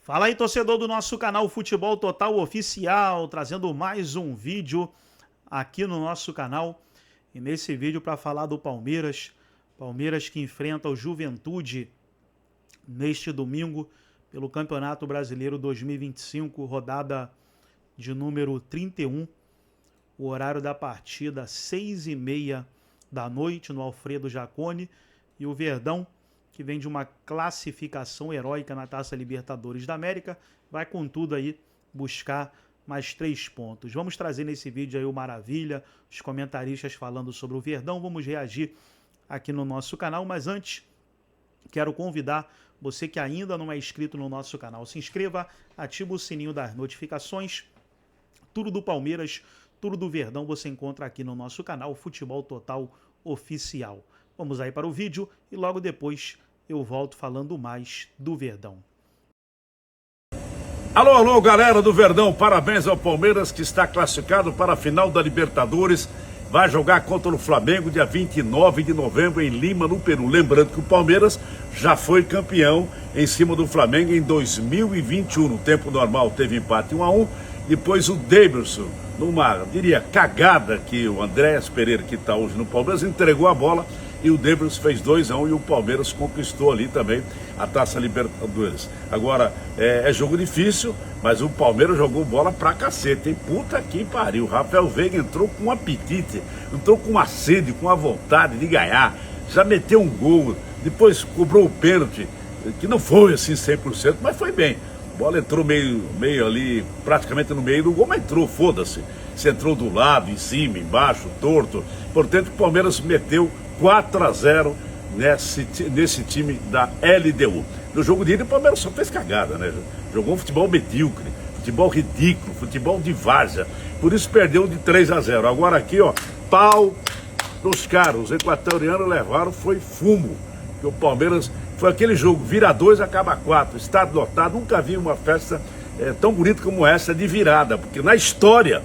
Fala aí, torcedor do nosso canal Futebol Total Oficial, trazendo mais um vídeo aqui no nosso canal. E nesse vídeo para falar do Palmeiras que enfrenta o Juventude neste domingo pelo Campeonato Brasileiro 2025, rodada de número 31. O horário da partida 6h30 da noite no Alfredo Jaconi, e o Verdão, que vem de uma classificação heróica na Taça Libertadores da América, vai com tudo aí buscar mais 3 pontos. Vamos trazer nesse vídeo aí o Maravilha, os comentaristas falando sobre o Verdão, vamos reagir aqui no nosso canal, mas antes quero convidar você que ainda não é inscrito no nosso canal, se inscreva, ativa o sininho das notificações. Tudo do Palmeiras, tudo do Verdão você encontra aqui no nosso canal Futebol Total Oficial. Vamos aí para o vídeo e logo depois eu volto falando mais do Verdão. Alô, alô, galera do Verdão, parabéns ao Palmeiras que está classificado para a final da Libertadores. Vai jogar contra o Flamengo dia 29 de novembro em Lima, no Peru. Lembrando que o Palmeiras já foi campeão em cima do Flamengo em 2021. No tempo normal teve empate 1-1. Depois o Davidson, numa, diria, cagada que o Andréas Pereira, que está hoje no Palmeiras, entregou a bola e o Davidson fez 2-1 e o Palmeiras conquistou ali também a Taça Libertadores. Agora, é jogo difícil, mas o Palmeiras jogou bola pra cacete, hein? Puta que pariu. O Rafael Veiga entrou com um apetite, entrou com uma sede, com uma vontade de ganhar. Já meteu um gol, depois cobrou o pênalti, que não foi assim 100%, mas foi bem. A bola entrou meio ali, praticamente no meio do gol, mas entrou, foda-se. Se entrou do lado, em cima, embaixo, torto. Portanto, o Palmeiras meteu 4-0 nesse time da LDU. No jogo de ida, o Palmeiras só fez cagada, né? Jogou um futebol medíocre, futebol ridículo, futebol de várzea. Por isso perdeu de 3-0. Agora aqui, ó, pau dos caras. Os equatorianos levaram, foi fumo. Porque o Palmeiras foi aquele jogo, vira 2, acaba 4, estado lotado. Nunca vi uma festa tão bonita como essa de virada. Porque na história,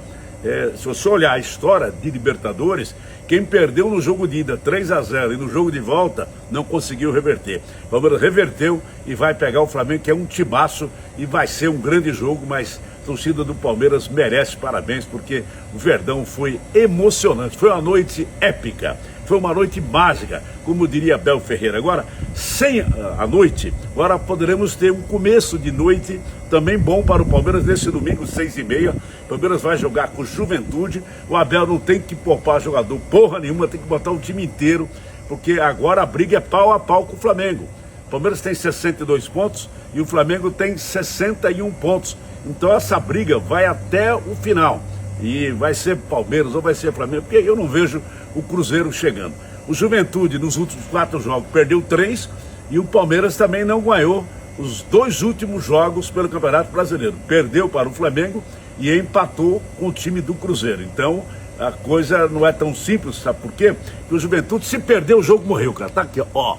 se você olhar a história de Libertadores, quem perdeu no jogo de ida 3-0 e no jogo de volta não conseguiu reverter. O Palmeiras reverteu e vai pegar o Flamengo, que é um timaço, e vai ser um grande jogo, mas a torcida do Palmeiras merece parabéns, porque o Verdão foi emocionante, foi uma noite épica, foi uma noite mágica, como diria Abel Ferreira. Agora, sem a noite, agora poderemos ter um começo de noite também bom para o Palmeiras nesse domingo, 6h30. O Palmeiras vai jogar com Juventude. O Abel não tem que poupar jogador porra nenhuma, tem que botar o time inteiro, porque agora a briga é pau a pau com o Flamengo. O Palmeiras tem 62 pontos e o Flamengo tem 61 pontos. Então essa briga vai até o final. E vai ser Palmeiras ou vai ser Flamengo, porque eu não vejo o Cruzeiro chegando. O Juventude, nos últimos 4 jogos, perdeu 3 e o Palmeiras também não ganhou os 2 últimos jogos pelo Campeonato Brasileiro. Perdeu para o Flamengo e empatou com o time do Cruzeiro. Então, a coisa não é tão simples, sabe por quê? Porque o Juventude, se perder o jogo, morreu, cara. Tá aqui, ó,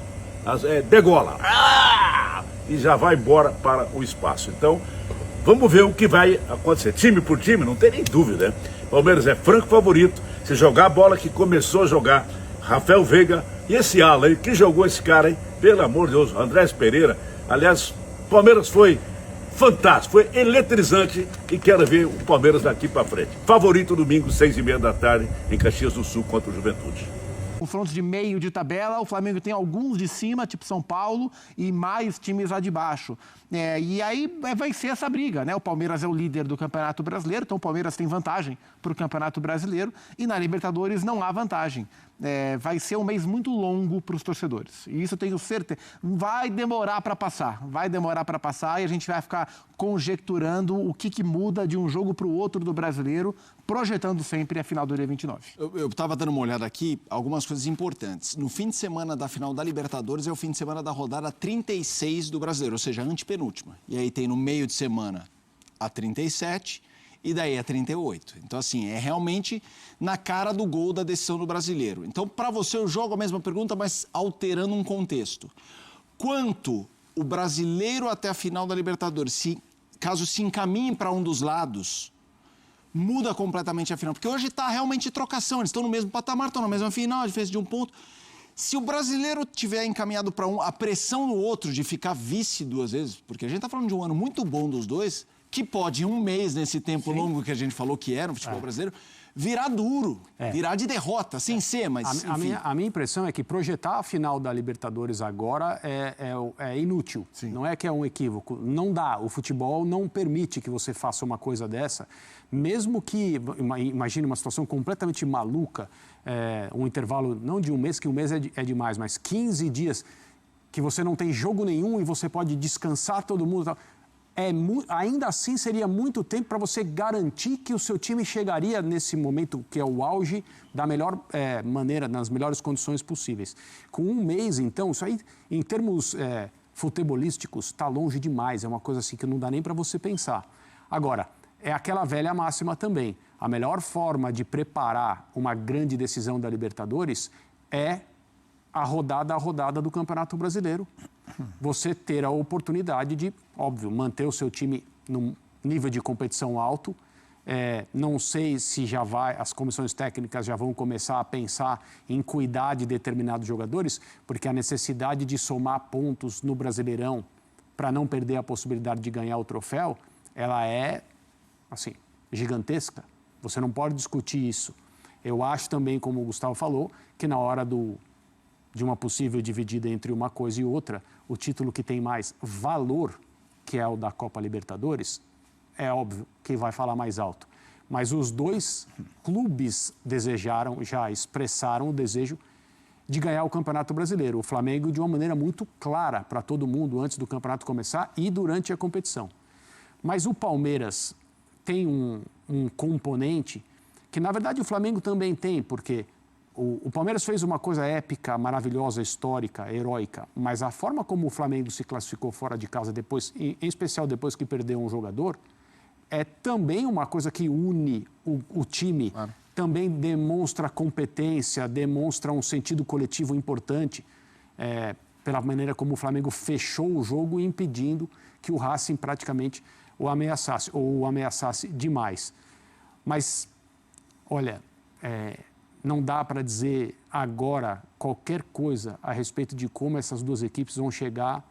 degola. E já vai embora para o espaço. Então, vamos ver o que vai acontecer. Time por time, não tem nem dúvida, né? Palmeiras é franco favorito. Se jogar a bola que começou a jogar Rafael Veiga e esse ala aí, que jogou esse cara aí, pelo amor de Deus, Andréas Pereira. Aliás, o Palmeiras foi fantástico, foi eletrizante e quero ver o Palmeiras daqui para frente. Favorito domingo, 6h30 da tarde, em Caxias do Sul contra o Juventude. Confrontos de meio de tabela, o Flamengo tem alguns de cima, tipo São Paulo, e mais times lá de baixo. E aí vai ser essa briga, né? O Palmeiras é o líder do Campeonato Brasileiro, então o Palmeiras tem vantagem para o Campeonato Brasileiro, e na Libertadores não há vantagem. Vai ser um mês muito longo para os torcedores. E isso eu tenho certeza. Vai demorar para passar, e a gente vai ficar conjecturando o que muda de um jogo para o outro do Brasileiro, projetando sempre a final do dia 29. Eu estava dando uma olhada aqui, algumas coisas importantes. No fim de semana da final da Libertadores é o fim de semana da rodada 36 do Brasileiro, ou seja, a antepenúltima. E aí tem no meio de semana a 37 e daí a 38. Então, assim, é realmente na cara do gol da decisão do Brasileiro. Então, para você, eu jogo a mesma pergunta, mas alterando um contexto. Quanto o Brasileiro até a final da Libertadores, caso se encaminhe para um dos lados, muda completamente a final? Porque hoje está realmente trocação, eles estão no mesmo patamar, estão na mesma final, a diferença de 1 ponto. Se o brasileiro tiver encaminhado para a pressão no outro de ficar vice 2 vezes, porque a gente está falando de um ano muito bom dos dois, que pode, em um mês, nesse tempo longo que a gente falou que era o futebol brasileiro, virar duro, virar de derrota, sem ser, mas a minha impressão é que projetar a final da Libertadores agora é inútil. Sim. Não é que é um equívoco. Não dá. O futebol não permite que você faça uma coisa dessa. Mesmo que, imagine uma situação completamente maluca, um intervalo, não de um mês, que um mês é demais, mas 15 dias que você não tem jogo nenhum e você pode descansar todo mundo. Ainda assim, seria muito tempo para você garantir que o seu time chegaria nesse momento, que é o auge, da melhor maneira, nas melhores condições possíveis. Com um mês, então, isso aí, em termos futebolísticos, está longe demais. É uma coisa assim que não dá nem para você pensar. Agora, é aquela velha máxima também. A melhor forma de preparar uma grande decisão da Libertadores é a rodada do Campeonato Brasileiro. Você ter a oportunidade de, óbvio, manter o seu time num nível de competição alto. Não sei se as comissões técnicas já vão começar a pensar em cuidar de determinados jogadores, porque a necessidade de somar pontos no Brasileirão para não perder a possibilidade de ganhar o troféu, ela é, assim, gigantesca. Você não pode discutir isso. Eu acho também, como o Gustavo falou, que na hora de uma possível dividida entre uma coisa e outra, o título que tem mais valor, que é o da Copa Libertadores, é óbvio que vai falar mais alto. Mas os dois clubes já expressaram o desejo de ganhar o Campeonato Brasileiro. O Flamengo de uma maneira muito clara para todo mundo antes do campeonato começar e durante a competição. Mas o Palmeiras tem um componente que, na verdade, o Flamengo também tem, porque o Palmeiras fez uma coisa épica, maravilhosa, histórica, heróica, mas a forma como o Flamengo se classificou fora de casa depois, em especial depois que perdeu um jogador, é também uma coisa que une o time, claro. Também demonstra competência, demonstra um sentido coletivo importante, pela maneira como o Flamengo fechou o jogo, impedindo que o Racing praticamente o ameaçasse demais. Mas, olha, não dá para dizer agora qualquer coisa a respeito de como essas duas equipes vão chegar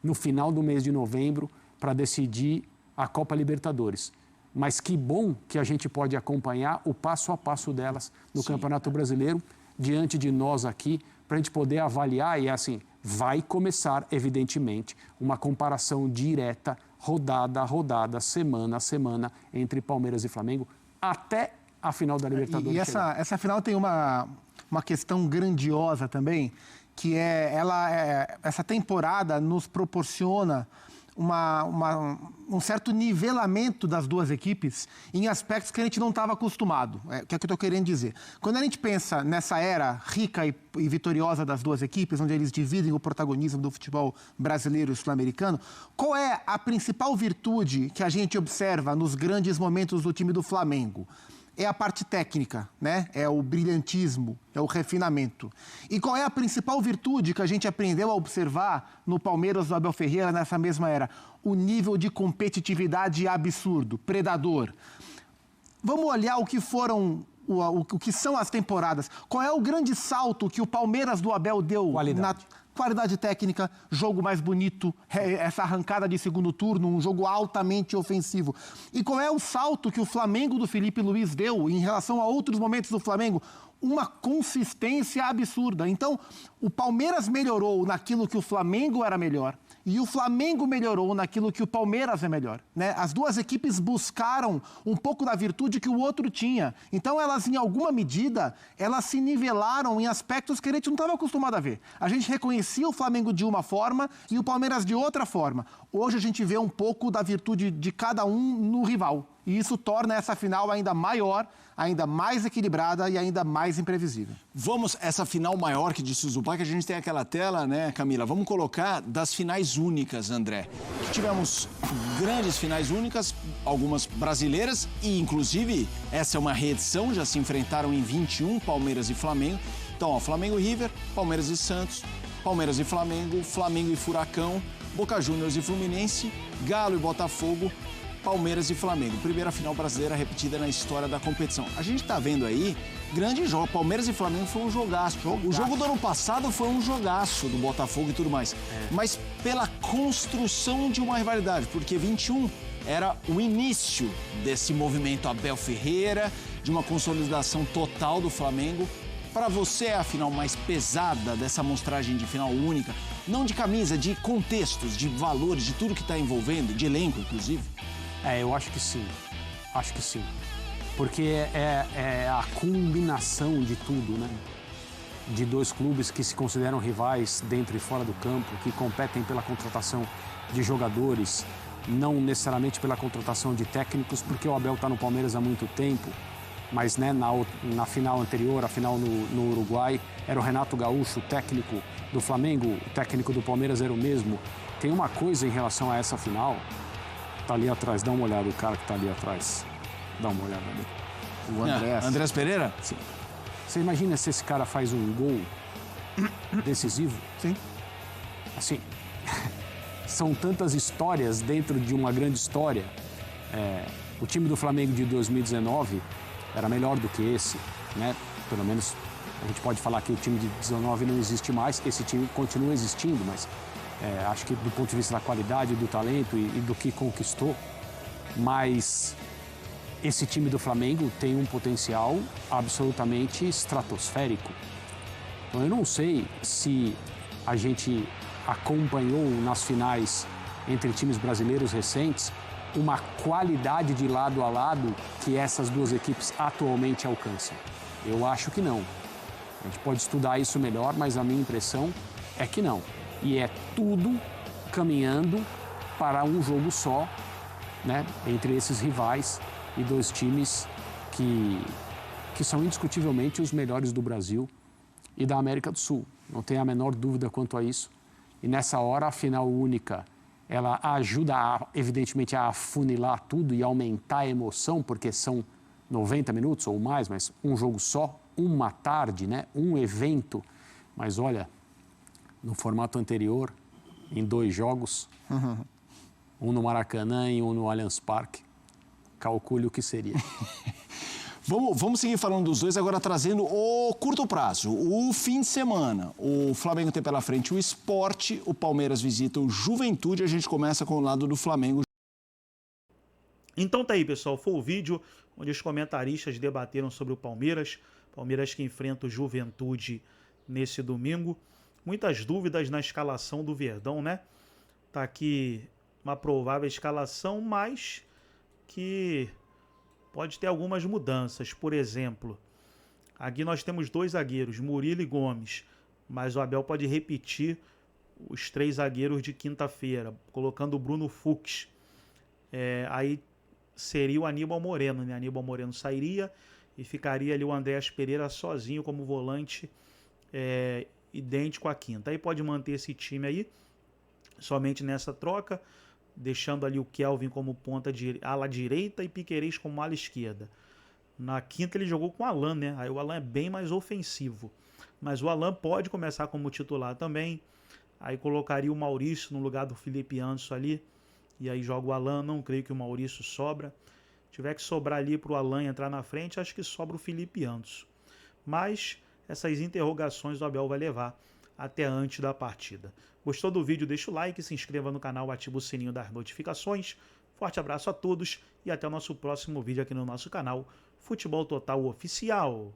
no final do mês de novembro para decidir a Copa Libertadores. Mas que bom que a gente pode acompanhar o passo a passo delas no Campeonato Brasileiro, diante de nós aqui, para a gente poder avaliar. E assim, vai começar, evidentemente, uma comparação direta, rodada a rodada, semana a semana, entre Palmeiras e Flamengo, até a final da Libertadores. E essa final tem uma questão grandiosa também, que essa temporada nos proporciona um certo nivelamento das duas equipes em aspectos que a gente não estava acostumado. O que é que eu estou querendo dizer? Quando a gente pensa nessa era rica e vitoriosa das duas equipes, onde eles dividem o protagonismo do futebol brasileiro e sul-americano, qual é a principal virtude que a gente observa nos grandes momentos do time do Flamengo? É a parte técnica, né? É o brilhantismo, é o refinamento. E qual é a principal virtude que a gente aprendeu a observar no Palmeiras do Abel Ferreira nessa mesma era? O nível de competitividade absurdo, predador. Vamos olhar o que são as temporadas. Qual é o grande salto que o Palmeiras do Abel deu na qualidade técnica, jogo mais bonito, essa arrancada de segundo turno, um jogo altamente ofensivo. E qual é o salto que o Flamengo do Felipe Luiz deu em relação a outros momentos do Flamengo? Uma consistência absurda. Então, o Palmeiras melhorou naquilo que o Flamengo era melhor e o Flamengo melhorou naquilo que o Palmeiras é melhor, né? As duas equipes buscaram um pouco da virtude que o outro tinha. Então, elas, em alguma medida, elas se nivelaram em aspectos que a gente não estava acostumado a ver. A gente reconhecia o Flamengo de uma forma e o Palmeiras de outra forma. Hoje a gente vê um pouco da virtude de cada um no rival. E isso torna essa final ainda maior, ainda mais equilibrada e ainda mais imprevisível. Vamos, essa final maior que disse o Zupac, que a gente tem aquela tela, né, Camila? Vamos colocar das finais únicas, André. Tivemos grandes finais únicas, algumas brasileiras e, inclusive, essa é uma reedição, já se enfrentaram em 21, Palmeiras e Flamengo. Então, ó, Flamengo e River, Palmeiras e Santos, Palmeiras e Flamengo, Flamengo e Furacão, Boca Juniors e Fluminense, Galo e Botafogo, Palmeiras e Flamengo. Primeira final brasileira repetida na história da competição. A gente tá vendo aí grande jogo. Palmeiras e Flamengo foi um jogaço. O jogo do ano passado foi um jogaço do Botafogo e tudo mais. Mas pela construção de uma rivalidade, porque 21 era o início desse movimento Abel Ferreira, de uma consolidação total do Flamengo. Para você é a final mais pesada dessa amostragem de final única? Não de camisa, de contextos, de valores, de tudo que está envolvendo, de elenco, inclusive? Eu acho que sim. Acho que sim. Porque é a combinação de tudo, né? De dois clubes que se consideram rivais dentro e fora do campo, que competem pela contratação de jogadores, não necessariamente pela contratação de técnicos, porque o Abel está no Palmeiras há muito tempo, mas né, na final anterior, a final no Uruguai, era o Renato Gaúcho, o técnico do Flamengo, o técnico do Palmeiras era o mesmo. Tem uma coisa em relação a essa final, tá ali atrás, dá uma olhada, o cara que tá ali atrás, dá uma olhada ali. O Andrés. Andrés Pereira? Sim. Você imagina se esse cara faz um gol decisivo? Sim. Assim, são tantas histórias dentro de uma grande história. O time do Flamengo de 2019 era melhor do que esse, né? Pelo menos a gente pode falar que o time de 19 não existe mais, esse time continua existindo, mas acho que do ponto de vista da qualidade, do talento e do que conquistou, mas esse time do Flamengo tem um potencial absolutamente estratosférico. Então eu não sei se a gente acompanhou nas finais entre times brasileiros recentes uma qualidade de lado a lado que essas duas equipes atualmente alcançam. Eu acho que não. A gente pode estudar isso melhor, mas a minha impressão é que não. E é tudo caminhando para um jogo só, né, entre esses rivais e dois times que são indiscutivelmente os melhores do Brasil e da América do Sul. Não tem a menor dúvida quanto a isso. E nessa hora, a final única, ela ajuda, evidentemente, a afunilar tudo e aumentar a emoção, porque são 90 minutos ou mais, mas um jogo só, uma tarde, né? Um evento. Mas olha, no formato anterior, em 2 jogos, um no Maracanã e um no Allianz Parque, calcule o que seria. Vamos seguir falando dos dois, agora trazendo o curto prazo, o fim de semana. O Flamengo tem pela frente o Sport, o Palmeiras visita o Juventude. A gente começa com o lado do Flamengo. Então tá aí, pessoal, foi o vídeo onde os comentaristas debateram sobre o Palmeiras que enfrenta o Juventude nesse domingo. Muitas dúvidas na escalação do Verdão, né? Tá aqui uma provável escalação, mas que pode ter algumas mudanças. Por exemplo, aqui nós temos 2 zagueiros, Murilo e Gomes, mas o Abel pode repetir os 3 zagueiros de quinta-feira, colocando o Bruno Fux. Aí seria o Aníbal Moreno, né? Aníbal Moreno sairia e ficaria ali o Andréas Pereira sozinho como volante, idêntico à quinta. Aí pode manter esse time aí, somente nessa troca, deixando ali o Kelvin como ponta de ala direita e Piquerez como ala esquerda. Na quinta ele jogou com o Alan, né? Aí o Alan é bem mais ofensivo. Mas o Alan pode começar como titular também. Aí colocaria o Maurício no lugar do Felipe Anderson ali. E aí joga o Alan, não creio que o Maurício sobra. Se tiver que sobrar ali para o Alan entrar na frente, acho que sobra o Felipe Anderson. Mas essas interrogações o Abel vai levar até antes da partida. Gostou do vídeo? Deixa o like, se inscreva no canal, ativa o sininho das notificações. Forte abraço a todos e até o nosso próximo vídeo aqui no nosso canal Futebol Total Oficial.